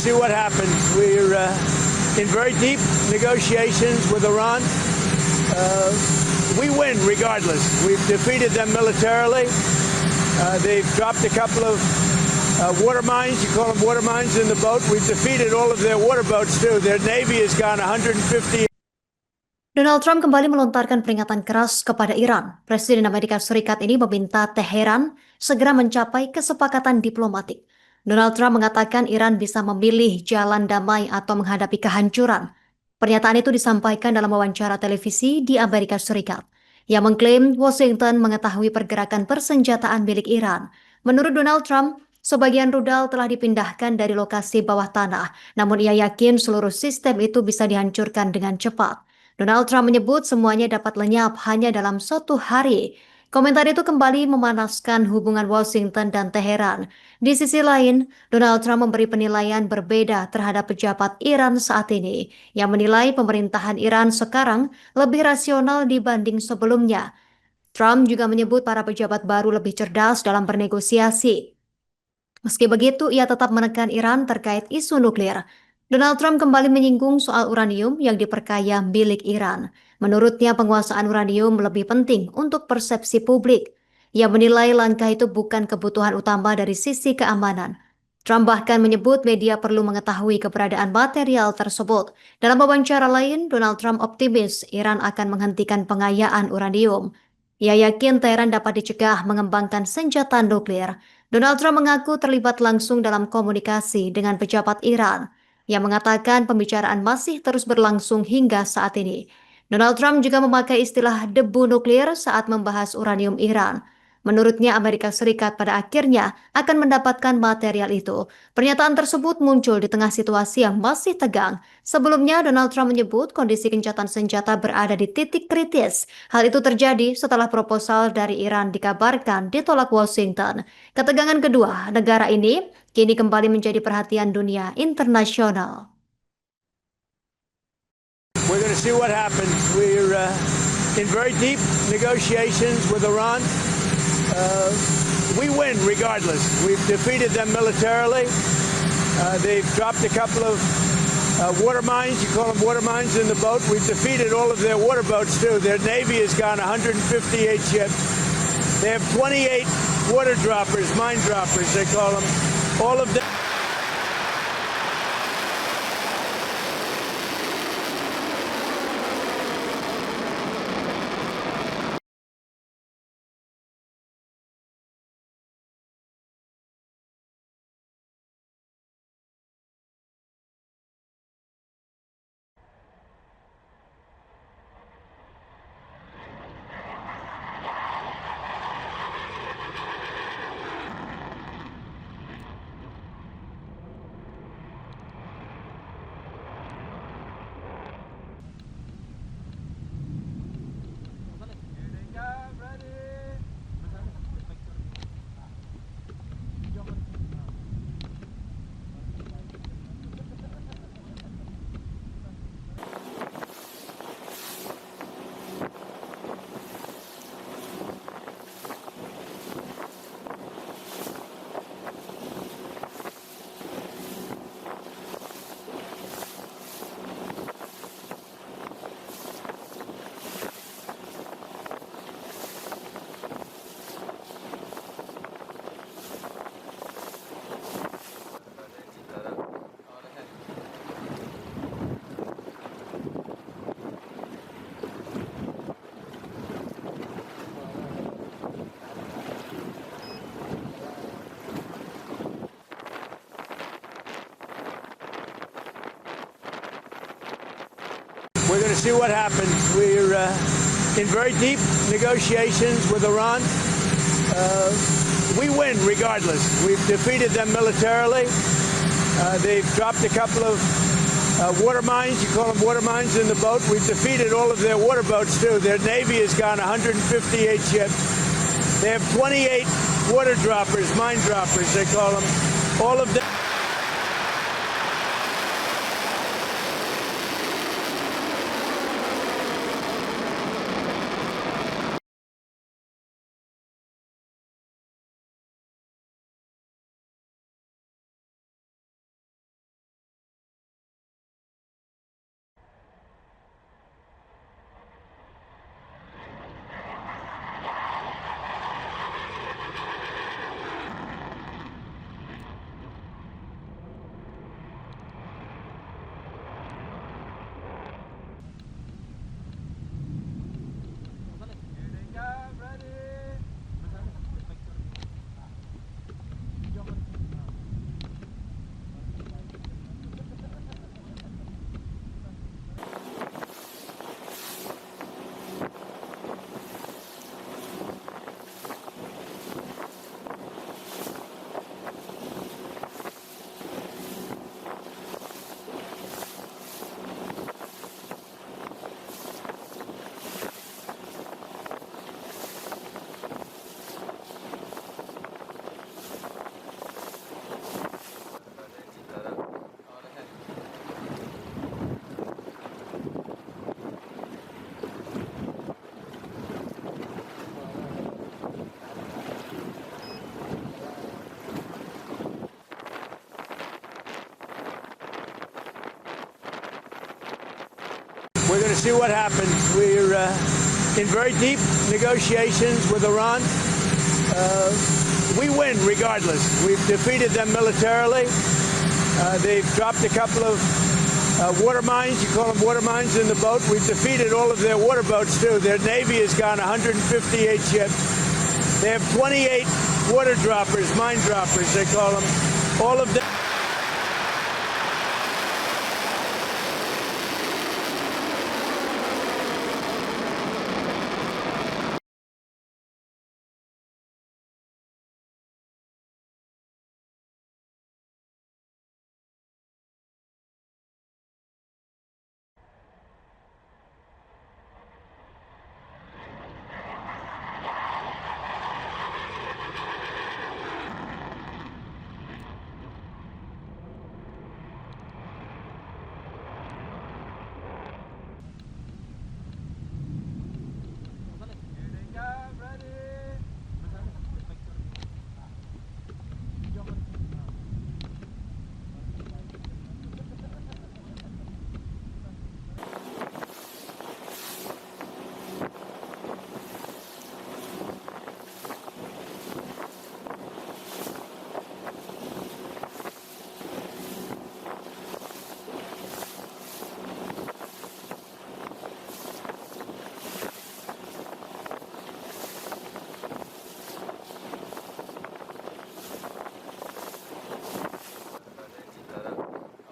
see what happens. We're in very deep negotiations with Iran. We win regardless. We've defeated them militarily. They've dropped a couple of water mines. You call them water mines in the boat. We've defeated all of their water boats too. Their navy has gone 150. Donald Trump kembali melontarkan peringatan keras kepada Iran. Presiden Amerika Serikat ini meminta Teheran segera mencapai kesepakatan diplomatik. Donald Trump mengatakan Iran bisa memilih jalan damai atau menghadapi kehancuran. Pernyataan itu disampaikan dalam wawancara televisi di Amerika Serikat. Ia mengklaim Washington mengetahui pergerakan persenjataan milik Iran. Menurut Donald Trump, sebagian rudal telah dipindahkan dari lokasi bawah tanah, namun ia yakin seluruh sistem itu bisa dihancurkan dengan cepat. Donald Trump menyebut semuanya dapat lenyap hanya dalam 1 hari. Komentar itu kembali memanaskan hubungan Washington dan Teheran. Di sisi lain, Donald Trump memberi penilaian berbeda terhadap pejabat Iran saat ini, yang menilai pemerintahan Iran sekarang lebih rasional dibanding sebelumnya. Trump juga menyebut para pejabat baru lebih cerdas dalam bernegosiasi. Meski begitu, ia tetap menekan Iran terkait isu nuklir. Donald Trump kembali menyinggung soal uranium yang diperkaya milik Iran. Menurutnya, penguasaan uranium lebih penting untuk persepsi publik. Ia menilai langkah itu bukan kebutuhan utama dari sisi keamanan. Trump bahkan menyebut media perlu mengetahui keberadaan material tersebut. Dalam wawancara lain, Donald Trump optimis Iran akan menghentikan pengayaan uranium. Ia yakin Teheran dapat dicegah mengembangkan senjata nuklir. Donald Trump mengaku terlibat langsung dalam komunikasi dengan pejabat Iran. Ia mengatakan pembicaraan masih terus berlangsung hingga saat ini. Donald Trump juga memakai istilah debu nuklir saat membahas uranium Iran. Menurutnya Amerika Serikat pada akhirnya akan mendapatkan material itu. Pernyataan tersebut muncul di tengah situasi yang masih tegang. Sebelumnya Donald Trump menyebut kondisi gencatan senjata berada di titik kritis. Hal itu terjadi setelah proposal dari Iran dikabarkan ditolak Washington. Ketegangan kedua negara ini kini kembali menjadi perhatian dunia internasional. We're going to see what happens. We're in very deep negotiations with Iran. We win regardless. We've defeated them militarily. They've dropped a couple of water mines. You call them water mines in the boat. We've defeated all of their water boats too. Their navy has gone 158 ships. They have 28 water droppers, mine droppers, they call them. All of them. We're going to see what happens. We're in very deep negotiations with Iran. We win regardless. We've defeated them militarily. They've dropped a couple of water mines. You call them water mines in the boat. We've defeated all of their water boats too. Their navy has gone 158 ships. They have 28 water droppers, mine droppers, they call them. All of them. We're going to see what happens. We're in very deep negotiations with Iran. We win regardless. We've defeated them militarily. They've dropped a couple of water mines. You call them water mines in the boat. We've defeated all of their water boats, too. Their Navy has gone 158 ships. They have 28 water droppers, mine droppers, they call them. All of them.